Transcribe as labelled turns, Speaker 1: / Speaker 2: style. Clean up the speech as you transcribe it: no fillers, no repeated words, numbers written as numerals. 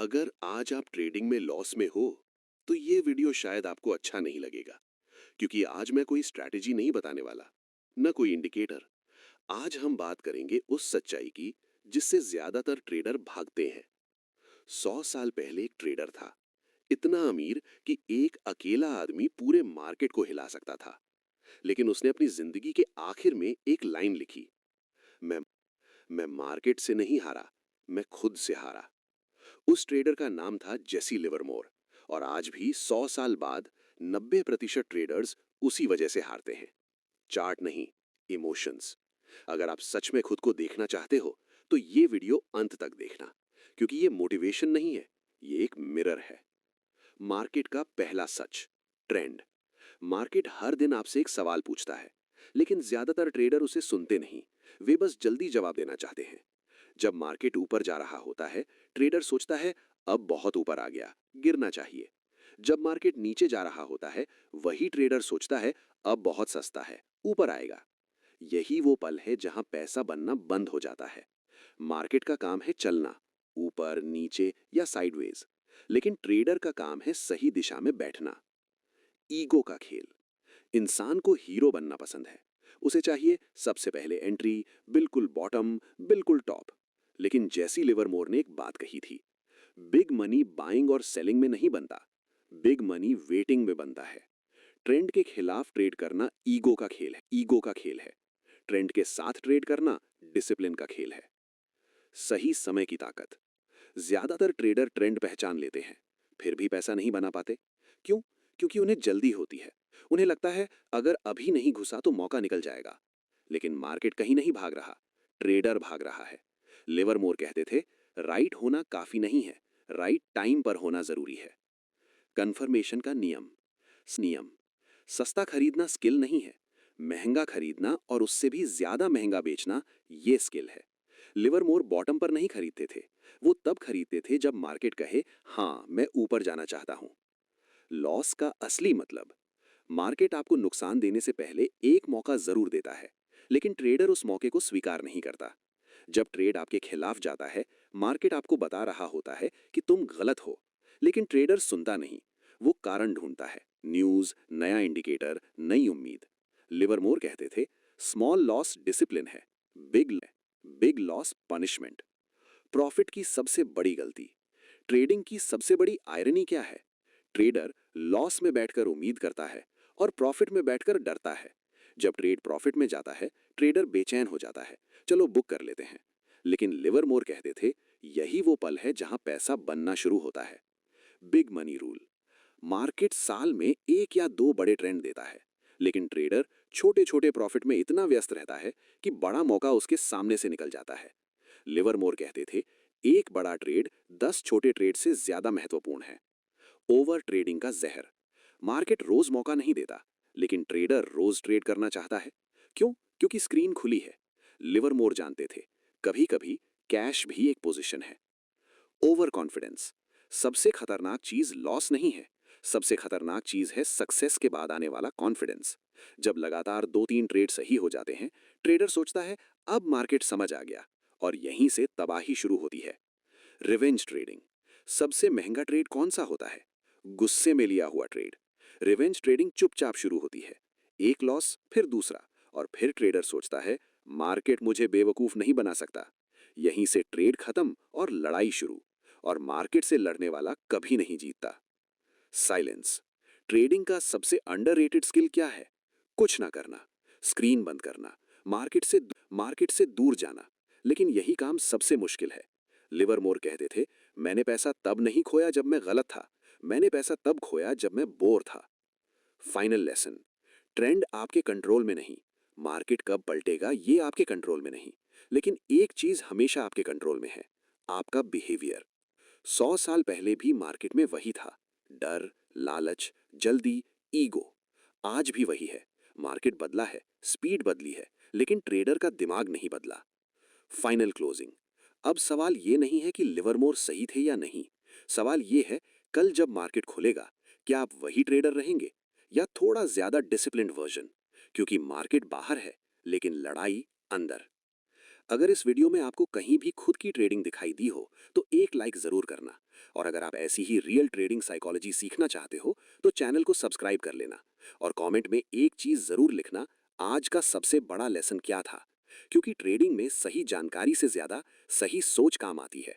Speaker 1: अगर आज आप ट्रेडिंग में लॉस में हो, तो ये वीडियो शायद आपको अच्छा नहीं लगेगा, क्योंकि आज मैं कोई स्ट्रैटेजी नहीं बताने वाला, न कोई इंडिकेटर। आज हम बात करेंगे उस सच्चाई की जिससे ज्यादातर ट्रेडर भागते हैं। 100 साल पहले एक ट्रेडर था, इतना अमीर कि एक अकेला आदमी पूरे मार्केट को हिला सकता था। लेकिन उसने अपनी जिंदगी के आखिर में एक लाइन लिखी, मैं मैं मार्केट से नहीं हारा, मैं खुद से हारा। उस ट्रेडर का नाम था जेसी लिवरमोर। और आज भी 100 साल बाद 90% ट्रेडर्स उसी वजह से हारते हैं। चार्ट नहीं, इमोशंस। अगर आप सच में खुद को देखना चाहते हो तो ये वीडियो अंत तक देखना, क्योंकि ये मोटिवेशन नहीं है, ये एक मिरर है। मार्केट का पहला सच, ट्रेंड। मार्केट हर दिन आपसे एक सवाल पूछता है, लेकिन ज्यादातर ट्रेडर उसे सुनते नहीं। वे बस जल्दी जवाब देना चाहते हैं। जब मार्केट ऊपर जा रहा होता है, ट्रेडर सोचता है अब बहुत ऊपर आ गया, गिरना चाहिए। जब मार्केट नीचे जा रहा होता है, वही ट्रेडर सोचता है अब बहुत सस्ता है, ऊपर आएगा। यही वो पल है जहां पैसा बनना बंद हो जाता है। मार्केट का काम है चलना, ऊपर नीचे या साइडवेज। लेकिन ट्रेडर का काम है सही दिशा में बैठना। ईगो का खेल। इंसान को हीरो बनना पसंद है। उसे चाहिए सबसे पहले एंट्री, बिल्कुल बॉटम, बिल्कुल टॉप। लेकिन जेसी लिवरमोर ने एक बात कही थी, बिग मनी बाइंग और सेलिंग में नहीं बनता, बिग मनी वेटिंग में बनता है। ट्रेंड के खिलाफ ट्रेड करना ईगो का खेल है। ट्रेंड के साथ ट्रेड करना डिसिप्लिन का खेल है। सही समय की ताकत। ज्यादातर ट्रेडर ट्रेंड पहचान लेते हैं, फिर भी पैसा नहीं बना पाते। क्यों? क्योंकि उन्हें जल्दी होती है। उन्हें लगता है अगर अभी नहीं घुसा तो मौका निकल जाएगा। लेकिन मार्केट कहीं नहीं भाग रहा, ट्रेडर भाग रहा है। लिवरमोर कहते थे, राइट होना काफी नहीं है, राइट टाइम पर होना जरूरी है। कन्फर्मेशन का नियम। सस्ता खरीदना स्किल नहीं है, महंगा खरीदना और उससे भी ज्यादा महंगा बेचना, ये स्किल है। लिवरमोर बॉटम पर नहीं खरीदते थे, वो तब खरीदते थे जब मार्केट कहे हाँ मैं ऊपर जाना चाहता हूं। लॉस का असली मतलब। मार्केट आपको नुकसान देने से पहले एक मौका जरूर देता है, लेकिन ट्रेडर उस मौके को स्वीकार नहीं करता। जब ट्रेड आपके खिलाफ जाता है, मार्केट आपको बता रहा होता है कि तुम गलत हो, लेकिन ट्रेडर सुनता नहीं। वो कारण ढूंढता है, न्यूज, नया इंडिकेटर, नई उम्मीद। लिवरमोर कहते थे, स्मॉल लॉस डिसिप्लिन है, big big loss punishment. Profit की सबसे बड़ी गलती। ट्रेडिंग की सबसे बड़ी आयरनी क्या है? ट्रेडर लॉस में बैठकर उम्मीद करता है और प्रॉफिट में बैठकर डरता है। जब ट्रेड प्रॉफिट में जाता है, ट्रेडर बेचैन हो जाता है, चलो बुक कर लेते हैं। लेकिन लिवरमोर कहते थे, यही वो पल है जहां पैसा बनना शुरू होता है। Big money rule. मार्केट साल में एक या दो बड़े ट्रेंड देता है, लेकिन ट्रेडर छोटे छोटे प्रॉफिट में इतना व्यस्त रहता है कि बड़ा मौका उसके सामने से निकल जाता है। लिवरमोर कहते थे, एक बड़ा ट्रेड 10 छोटे ट्रेड से ज्यादा महत्वपूर्ण है। ओवर ट्रेडिंग का जहर। मार्केट रोज मौका नहीं देता, लेकिन ट्रेडर रोज ट्रेड करना चाहता है। क्यों? क्योंकि स्क्रीन खुली है। लिवरमोर जानते थे, कभी कभी कैश भी एक पोजीशन है। Over confidence. सबसे खतरनाक चीज लॉस नहीं है, सबसे खतरनाक चीज है सक्सेस के बाद आने वाला कॉन्फिडेंस। जब लगातार 2-3 ट्रेड सही हो जाते हैं, ट्रेडर सोचता है अब मार्केट समझ आ गया, और यहीं से तबाही शुरू होती है। Revenge trading. सबसे महंगा ट्रेड कौन सा होता है? गुस्से में लिया हुआ ट्रेड। रिवेंज ट्रेडिंग चुपचाप शुरू होती है, एक लॉस फिर दूसरा, और फिर ट्रेडर सोचता है मार्केट मुझे बेवकूफ नहीं बना सकता। यहीं से ट्रेड खत्म और लड़ाई शुरू, और मार्केट से लड़ने वाला कभी नहीं जीतता। साइलेंस। ट्रेडिंग का सबसे अंडररेटेड स्किल क्या है? कुछ ना करना, स्क्रीन बंद करना, मार्केट से दूर जाना। लेकिन यही काम सबसे मुश्किल है। लिवरमोर कहते थे, मैंने पैसा तब नहीं खोया जब मैं गलत था, मैंने पैसा तब खोया जब मैं बोर था। Final lesson. ट्रेंड आपके कंट्रोल में नहीं, मार्केट कब पलटेगा ये आपके कंट्रोल में नहीं, लेकिन एक चीज हमेशा आपके कंट्रोल में है, आपका बिहेवियर। 100 साल पहले भी मार्केट में वही था, डर, लालच, जल्दी, ईगो। आज भी वही है। मार्केट बदला है, स्पीड बदली है, लेकिन ट्रेडर का दिमाग नहीं बदला। Final closing. अब सवाल ये नहीं है कि लिवरमोर सही थे या नहीं, सवाल ये है, कल जब मार्केट खुलेगा, क्या आप वही ट्रेडर रहेंगे या थोड़ा ज्यादा डिसिप्लिन्ड वर्जन? क्योंकि मार्केट बाहर है, लेकिन लड़ाई अंदर।
Speaker 2: अगर इस वीडियो में आपको कहीं भी खुद की ट्रेडिंग दिखाई दी हो तो एक लाइक जरूर करना। और अगर आप ऐसी ही रियल ट्रेडिंग साइकोलॉजी सीखना चाहते हो तो चैनल को सब्सक्राइब कर लेना। और कमेंट में एक चीज जरूर लिखना, आज का सबसे बड़ा लेसन क्या था। क्योंकि ट्रेडिंग में सही जानकारी से ज्यादा सही सोच काम आती है।